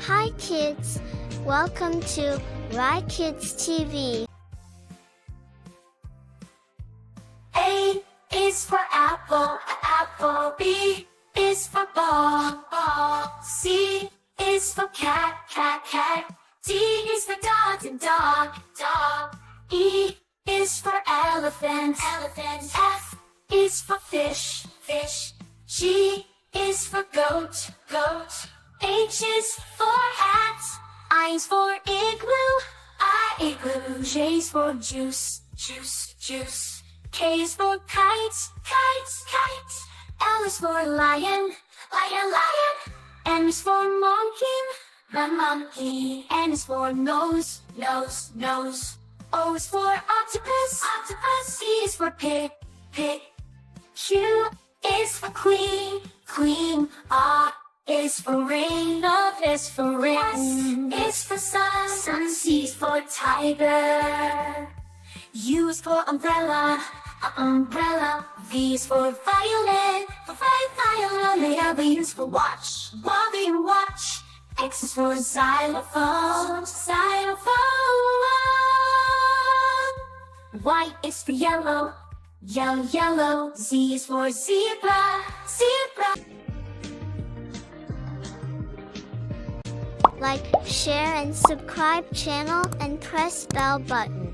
Hi kids, welcome to Rye Kids TV. A is for apple, apple. B is for ball, ball. C is for cat, cat, cat. D is for dog, dog, dog. E is for elephant, elephant. F is for fish, fish. G is for goat, goat. H is for hat. I is for igloo, igloo. J is for juice, juice, juice. K is for kite, kite, kite. L is for lion, lion, lion. M is for monkey, monkey. N is for nose, nose, nose. O is for octopus, octopus. P is for pig, pig. Q is for queen, queen. R is for rain, love is for rain. S is for sun, sun. C is for tiger. U is for umbrella, umbrella. V is for violin, for violin. W is for watch, watch. X is for xylophone, xylophone. Y is for yellow, yellow, yellow. Z is for zebra, zebra. Like, share and subscribe channel and press bell button.